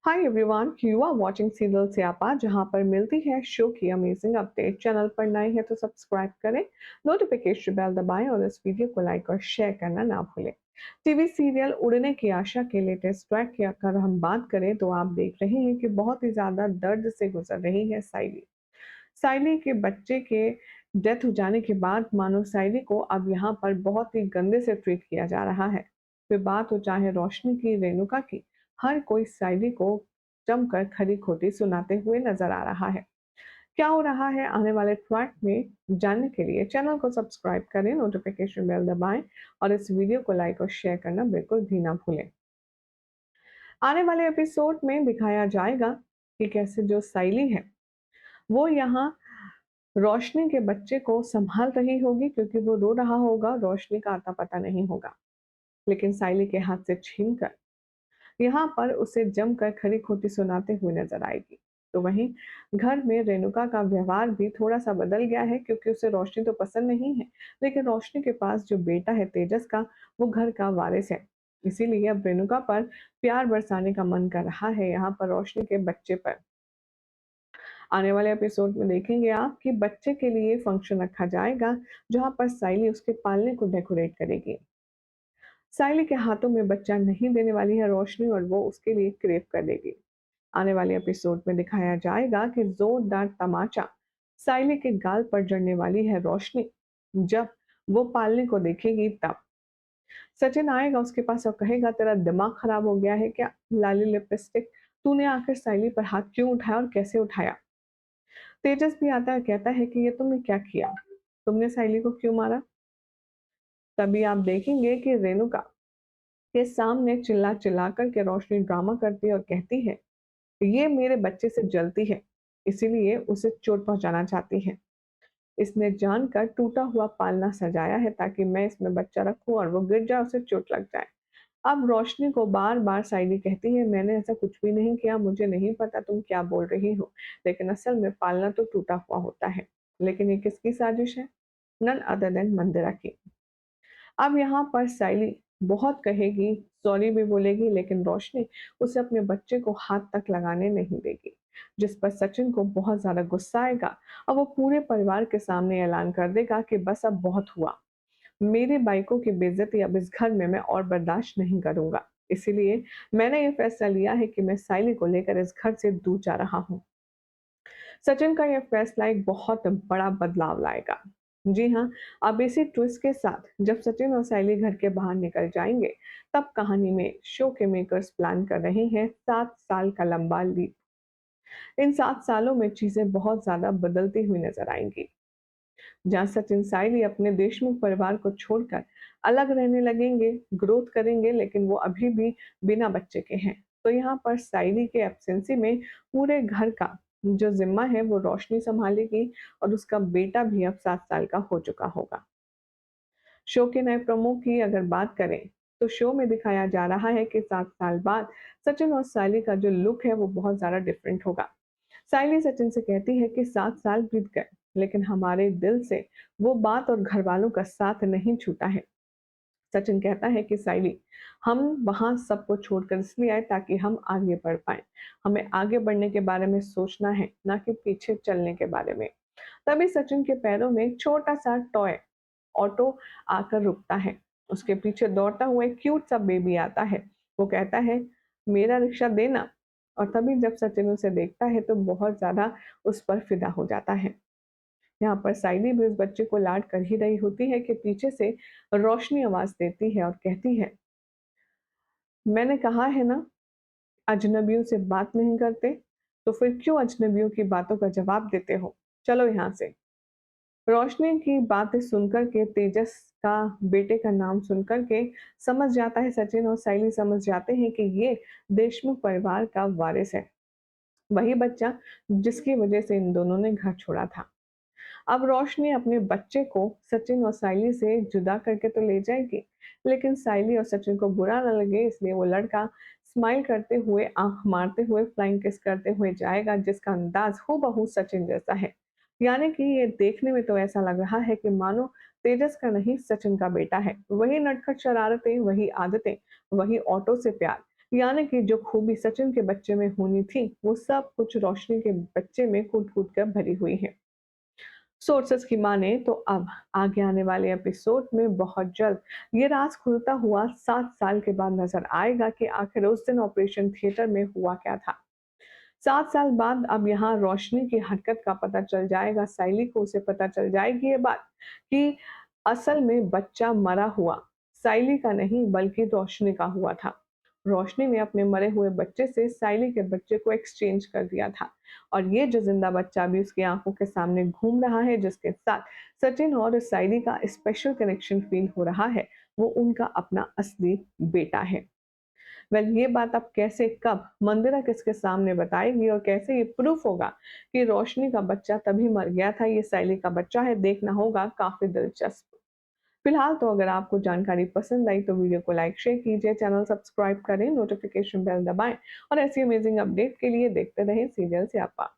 Hi everyone, you are watching serial Syapa जहां पर मिलती है शो की अमेजिंग अपडेट। चैनल पर नए हैं तो सब्सक्राइब करें, नोटिफिकेशन बेल दबाएं और इस वीडियो को लाइक और शेयर करना ना भूलें। टीवी सीरियल उड़ने की आशा के लेटेस्ट ट्रैक की अगर हम बात करें तो आप देख रहे हैं कि बहुत ही ज्यादा दर्द से गुजर रही है साइली। साइली के बच्चे के डेथ हो जाने के बाद मानो साइली को अब यहाँ पर बहुत ही गंदे से ट्रीट किया जा रहा है। फिर बात हो चाहे रोशनी की, रेणुका की, हर कोई साइली को जमकर खरी खोटी सुनाते हुए नजर आ रहा है। क्या हो रहा है आने वाले ट्रैक में जानने के लिए चैनल को सब्सक्राइब करें, नोटिफिकेशन बेल दबाएं और इस वीडियो को लाइक और शेयर करना बिल्कुल भी ना भूलें। आने वाले एपिसोड में दिखाया जाएगा कि कैसे जो साइली है वो यहाँ रोशनी के बच्चे को संभाल रही होगी, क्योंकि वो रो रहा होगा, रोशनी का आता पता नहीं होगा। लेकिन साइली के हाथ से छीनकर यहाँ पर उसे जमकर खरी खोटी सुनाते हुए नजर आएगी। तो वहीं घर में रेणुका का व्यवहार भी थोड़ा सा बदल गया है, क्योंकि उसे रोशनी तो पसंद नहीं है, लेकिन रोशनी के पास जो बेटा है तेजस का, वो घर का वारिस है। इसीलिए अब रेणुका पर प्यार बरसाने का मन कर रहा है यहाँ पर रोशनी के बच्चे पर। आने वाले एपिसोड में देखेंगे आप कि बच्चे के लिए फंक्शन रखा जाएगा, जहां पर साइली उसके पालने को डेकोरेट करेगी। साइली के हाथों में बच्चा नहीं देने वाली है रोशनी, और वो उसके लिए क्रेव कर देगी। आने वाले एपिसोड में दिखाया जाएगा कि जोरदार तमाचा साइली के गाल पर जड़ने वाली है रोशनी, जब वो पालने को देखेगी तब। सचिन आएगा उसके पास और कहेगा, तेरा दिमाग खराब हो गया है क्या लाली लिपस्टिक, तूने आखिर साइली पर हाथ क्यों उठाया और कैसे उठाया। तेजस भी आता है, कहता है कि ये तुमने क्या किया, तुमने साइली को क्यों मारा। तभी आप देखेंगे कि रेणुका के सामने चिल्ला चिल्ला कर के रोशनी ड्रामा करती है और कहती है, ये मेरे बच्चे से जलती है, इसीलिए उसे चोट पहुंचाना चाहती है। इसने जानकर टूटा हुआ पालना सजाया है ताकि मैं इसमें बच्चा रखूं और वो गिर जाए, उसे चोट लग जाए। अब रोशनी को बार बार साइली कहती है, मैंने ऐसा कुछ भी नहीं किया, मुझे नहीं पता तुम क्या बोल रही हो, लेकिन असल में पालना तो टूटा हुआ होता है। लेकिन ये किसकी साजिश है? नन अदर देन मंदिरा की। अब यहाँ पर साइली बहुत कहेगी, सॉरी भी बोलेगी, लेकिन रोशनी उसे अपने बच्चे को हाथ तक लगाने नहीं देगी, जिस पर सचिन को बहुत ज्यादा गुस्सा आएगा और वो पूरे परिवार के सामने ऐलान कर देगा कि बस अब बहुत हुआ, मेरी बाइकों की बेइज्जती अब इस घर में मैं और बर्दाश्त नहीं करूंगा। इसीलिए मैंने ये फैसला लिया है कि मैं साइली को लेकर इस घर से दूर जा रहा हूँ। सचिन का यह फैसला एक बहुत बड़ा बदलाव लाएगा। जी हाँ, अब इसी ट्विस्ट के साथ जब सचिन और साइली घर के बाहर निकल जाएंगे, तब कहानी में शो के मेकर्स प्लान कर रहे हैं 7 साल का लंबा लीप। इन 7 सालों में चीजें बहुत ज्यादा बदलती हुई नजर आएंगी। जहाँ सचिन साइली अपने देशमुख परिवार को छोड़कर अलग रहने लगेंगे, ग्रोथ करेंगे, लेकिन वो अभी भी बिना बच्चे के हैं। तो यहाँ पर साइली के एब्सेंसी में पूरे घर का जो जिम्मा है वो रोशनी संभालेगी, और उसका बेटा भी अब 7 साल का हो चुका होगा। शो के नए प्रोमो की अगर बात करें तो शो में दिखाया जा रहा है कि 7 साल बाद सचिन और साइली का जो लुक है वो बहुत ज्यादा डिफरेंट होगा। साइली सचिन से कहती है कि 7 साल बीत गए, लेकिन हमारे दिल से वो बात और घर वालों का साथ नहीं छूटा है। सचिन कहता है कि साइली, हम वहां सबको छोड़कर इसलिए आए ताकि हम आगे बढ़ पाए। हमें आगे बढ़ने के बारे में सोचना है, ना कि पीछे चलने के बारे में। तभी सचिन के पैरों में एक छोटा सा टॉय ऑटो आकर रुकता है। उसके पीछे दौड़ता हुआ एक क्यूट सा बेबी आता है। वो कहता है, मेरा रिक्शा देना। और तभी जब सचिन उसे देखता है तो बहुत ज्यादा उस पर फिदा हो जाता है। यहाँ पर साइली भी उस बच्चे को लाड कर ही रही होती है कि पीछे से रोशनी आवाज देती है और कहती है, मैंने कहा है ना, अजनबियों से बात नहीं करते, तो फिर क्यों अजनबियों की बातों का जवाब देते हो, चलो यहाँ से। रोशनी की बातें सुनकर के, तेजस का बेटे का नाम सुनकर के समझ जाता है सचिन, और साइली समझ जाते हैं कि ये देशमुख परिवार का वारिस है, वही बच्चा जिसकी वजह से इन दोनों ने घर छोड़ा था। अब रोशनी अपने बच्चे को सचिन और साइली से जुदा करके तो ले जाएगी, लेकिन साइली और सचिन को बुरा न लगे इसलिए वो लड़का स्माइल करते हुए, आंख मारते हुए, फ्लाइंग किस करते हुए जाएगा, जिसका अंदाज हूबहू सचिन जैसा है। यानी कि ये देखने में तो ऐसा लग रहा है कि मानो तेजस का नहीं, सचिन का बेटा है। वही नटखट शरारतें, वही आदतें, वही ऑटो से प्यार, यानी कि जो खूबी सचिन के बच्चे में होनी थी, वो सब कुछ रोशनी के बच्चे में कूट-कूट कर भरी हुई है। सोर्सेस की माने तो अब आगे आने वाले एपिसोड में बहुत जल्द ये राज खुलता हुआ 7 साल के बाद नजर आएगा कि आखिर उस दिन ऑपरेशन थिएटर में हुआ क्या था। 7 साल बाद अब यहाँ रोशनी की हरकत का पता चल जाएगा, साइली को उसे पता चल जाएगी ये बात कि असल में बच्चा मरा हुआ साइली का नहीं बल्कि रोशनी का हुआ था। रोशनी ने अपने मरे हुए बच्चे से साइली के बच्चे को एक्सचेंज कर दिया था और ये जो जिंदा बच्चा भी उसकी आंखों के सामने घूम रहा है, जिसके साथ सचिन और साइली का स्पेशल कनेक्शन फील हो रहा है, वो उनका अपना असली बेटा है। वेल ये बात अब कैसे, कब मंदिरा किसके सामने बताएगी और कैसे ये प्रूफ होगा कि रोशनी का बच्चा तभी मर गया था, ये साइली का बच्चा है, देखना होगा काफी दिलचस्प। फिलहाल तो अगर आपको जानकारी पसंद आई तो वीडियो को लाइक शेयर कीजिए, चैनल सब्सक्राइब करें, नोटिफिकेशन बेल दबाएं और ऐसी अमेजिंग अपडेट के लिए देखते रहें सीरियल स्यापा।